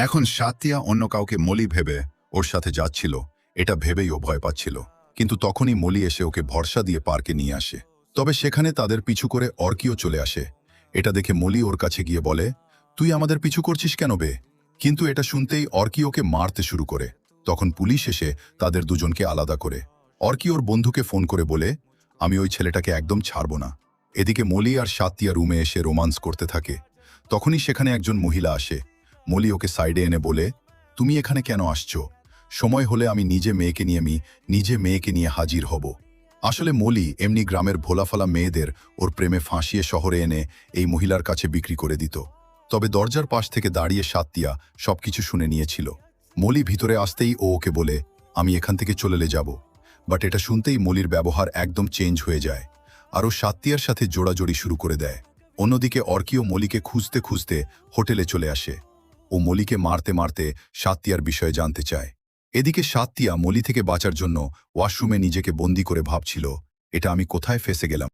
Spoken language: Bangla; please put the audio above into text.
এখন সাতিয়া অন্য কাউকে মলি ভেবে ওর সাথে যাচ্ছিল, এটা ভেবেই ও ভয় পাচ্ছিল। কিন্তু তখনই মলি এসে ওকে ভরসা দিয়ে পার্কে নিয়ে আসে। তবে সেখানে তাদের পিছু করে অর্কিও চলে আসে। এটা দেখে মলি ওর কাছে গিয়ে বলে, তুই আমাদের পিছু করছিস কেন বে? কিন্তু এটা শুনতেই অর্কি ওকে মারতে শুরু করে। তখন পুলিশ এসে তাদের দুজনকে আলাদা করে। অর্কি ওর বন্ধুকে ফোন করে বলে, আমি ওই ছেলেটাকে একদম ছাড়ব না। এদিকে মলি আর সাতিয়া রুমে এসে রোমান্স করতে থাকে। তখনই সেখানে একজন মহিলা আসে। মলি ওকে সাইডে এনে বলে, তুমি এখানে কেন আসছো? সময় হলে আমি নিজে মেয়েকে নিয়ে হাজির হব। আসলে মলি এমনি গ্রামের ভোলাফালা মেয়েদের ওর প্রেমে ফাঁসিয়ে শহরে এনে এই মহিলার কাছে বিক্রি করে দিত। তবে দরজার পাশ থেকে দাঁড়িয়ে সাতিয়া সবকিছু শুনে নিয়েছিল। মলি ভিতরে আসতেই ও ওকে বলে, আমি এখান থেকে চলে যাব। বাট এটা শুনতেই মলির ব্যবহার একদম চেঞ্জ হয়ে যায়, আর ও সাতিয়ার সাথে জোড়াজোড়ি শুরু করে দেয়। অন্যদিকে অর্কিও মলিকে খুঁজতে খুঁজতে হোটেলে চলে আসে। ও মলিকে মারতে মারতে সাতিয়ার বিষয়ে জানতে চায়। এদিকে সাতিয়া মলি থেকে বাঁচার জন্য ওয়াশরুমে নিজেকে বন্দি করে ভাবছিল, এটা আমি কোথায় ফেসে গেলাম।